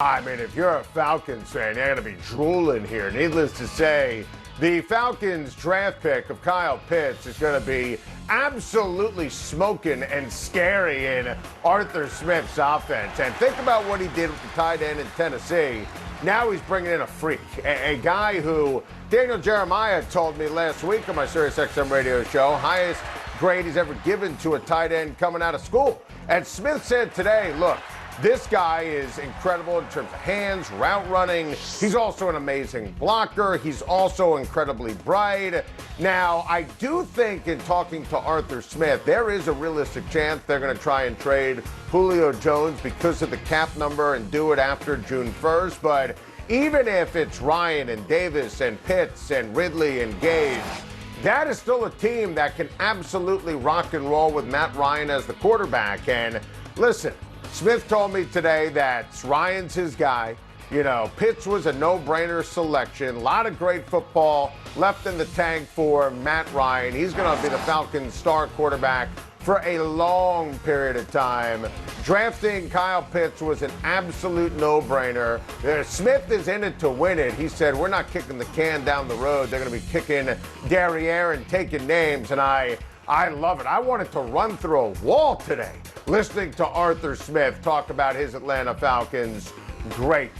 I mean, if you're a Falcons fan, you're going to be drooling here. Needless to say, the Falcons draft pick of Kyle Pitts is going to be absolutely smoking and scary in Arthur Smith's offense. And think about what he did with the tight end in Tennessee. Now he's bringing in a freak, a guy who Daniel Jeremiah told me last week on my SiriusXM radio show, highest grade he's ever given to a tight end coming out of school. And Smith said today, look, this guy is incredible in terms of hands, route running. He's also an amazing blocker. He's also incredibly bright. Now, I do think in talking to Arthur Smith, there is a realistic chance they're going to try and trade Julio Jones because of the cap number and do it after June 1st. But even if it's Ryan and Davis and Pitts and Ridley and Gage, that is still a team that can absolutely rock and roll with Matt Ryan as the quarterback. And listen, Smith told me today that Ryan's his guy. You know, Pitts was a no-brainer selection. A lot of great football left in the tank for Matt Ryan. He's going to be the Falcons' star quarterback for a long period of time. Drafting Kyle Pitts was an absolute no-brainer. Smith is in it to win it. He said, we're not kicking the can down the road. They're going to be kicking derriere and taking names, and I love it. I wanted to run through a wall today listening to Arthur Smith talk about his Atlanta Falcons. Great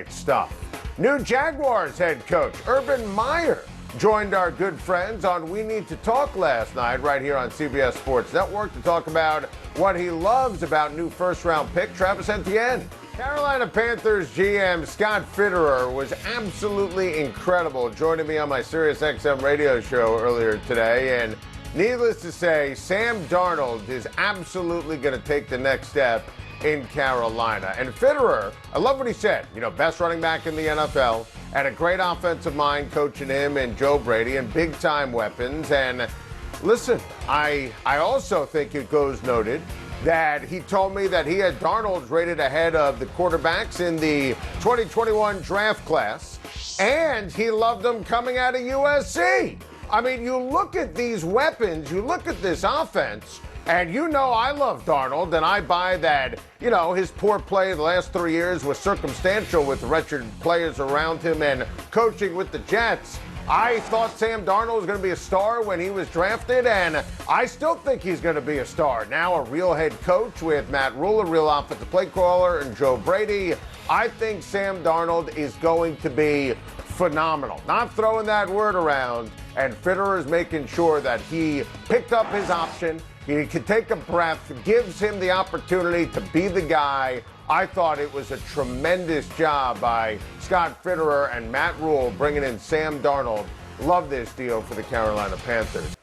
stuff. New Jaguars head coach Urban Meyer joined our good friends on We Need to Talk last night right here on CBS Sports Network to talk about what he loves about new first-round pick Travis Etienne. Carolina Panthers GM Scott Fitterer was absolutely incredible, joining me on my SiriusXM radio show earlier today. And needless to say, Sam Darnold is absolutely going to take the next step in Carolina. And Fitterer, I love what he said. You know, best running back in the NFL, had a great offensive mind coaching him and Joe Brady and big-time weapons. And listen, I also think it goes noted that he told me that he had Darnold rated ahead of the quarterbacks in the 2021 draft class, and he loved them coming out of USC. I mean, you look at these weapons, you look at this offense, and you know I love Darnold, and I buy that, you know, his poor play the last 3 years was circumstantial with wretched players around him and coaching with the Jets. I thought Sam Darnold was going to be a star when he was drafted, and I still think he's going to be a star. Now a real head coach with Matt Rule, a real offensive play caller, and Joe Brady. I think Sam Darnold is going to be phenomenal. Not throwing that word around, and Fitterer is making sure that he picked up his option. He can take a breath, gives him the opportunity to be the guy. I thought it was a tremendous job by Scott Fitterer and Matt Rule bringing in Sam Darnold. Love this deal for the Carolina Panthers.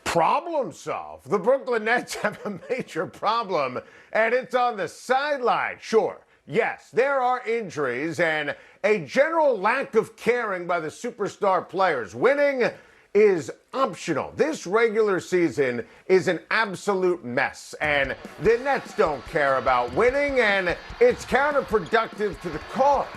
Problem solved. The Brooklyn Nets have a major problem, and it's on the sideline. Sure, yes, there are injuries and a general lack of caring by the superstar players. Winning is optional. This regular season is an absolute mess, and the Nets don't care about winning, and it's counterproductive to the cause.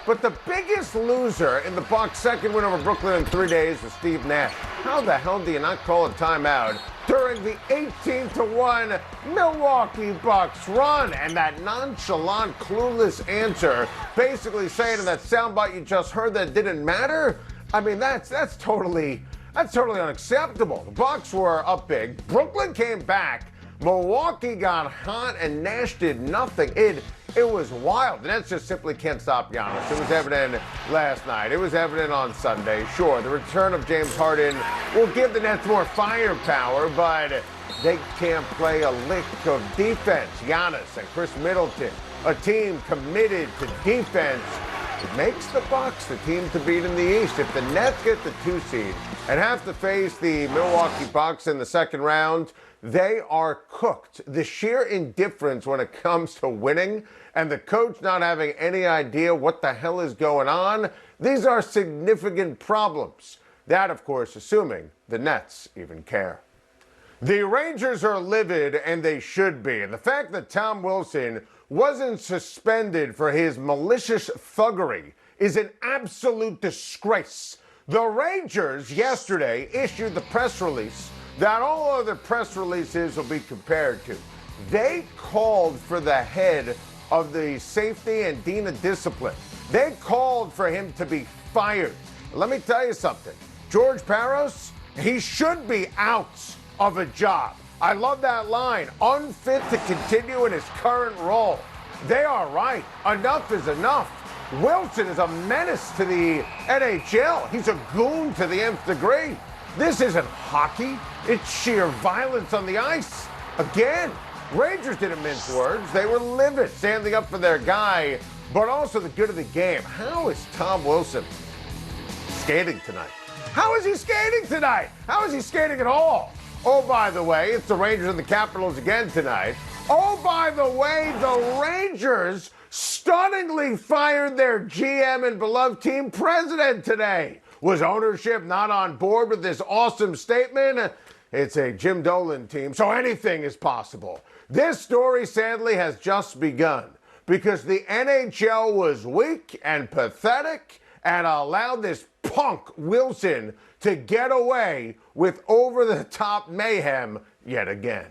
But the biggest loser in the Bucks' second win over Brooklyn in 3 days was Steve Nash. How the hell do you not call a timeout during the 18-1 Milwaukee Bucks run? And that nonchalant, clueless answer, basically saying in that soundbite you just heard that it didn't matter. I mean, that's totally unacceptable. The Bucks were up big. Brooklyn came back. Milwaukee got hot, and Nash did nothing. It was wild. The Nets just simply can't stop Giannis. It was evident last night. It was evident on Sunday. Sure, the return of James Harden will give the Nets more firepower, but they can't play a lick of defense. Giannis and Chris Middleton, a team committed to defense. It makes the Bucks the team to beat in the East. If the Nets get the 2 seed and have to face the Milwaukee Bucks in the second round, they are cooked. The sheer indifference when it comes to winning and the coach not having any idea what the hell is going on, these are significant problems. That, of course, assuming the Nets even care. The Rangers are livid, and they should be. And the fact that Tom Wilson wasn't suspended for his malicious thuggery is an absolute disgrace. The Rangers yesterday issued the press release that all other press releases will be compared to. They called for the head of the safety and dean of discipline. They called for him to be fired. Let me tell you something. George Paros, he should be out of a job. I love that line. Unfit to continue in his current role. They are right. Enough is enough. Wilson is a menace to the NHL. He's a goon to the nth degree. This isn't hockey. It's sheer violence on the ice. Again, Rangers didn't mince words. They were livid, standing up for their guy, but also the good of the game. How is Tom Wilson skating tonight? How is he skating tonight? How is he skating at all? Oh, by the way, it's the Rangers and the Capitals again tonight. Oh, by the way, the Rangers stunningly fired their GM and beloved team president today. Was ownership not on board with this awesome statement? It's a Jim Dolan team, so anything is possible. This story, sadly, has just begun because the NHL was weak and pathetic and allowed this punk Wilson to get away with over-the-top mayhem yet again.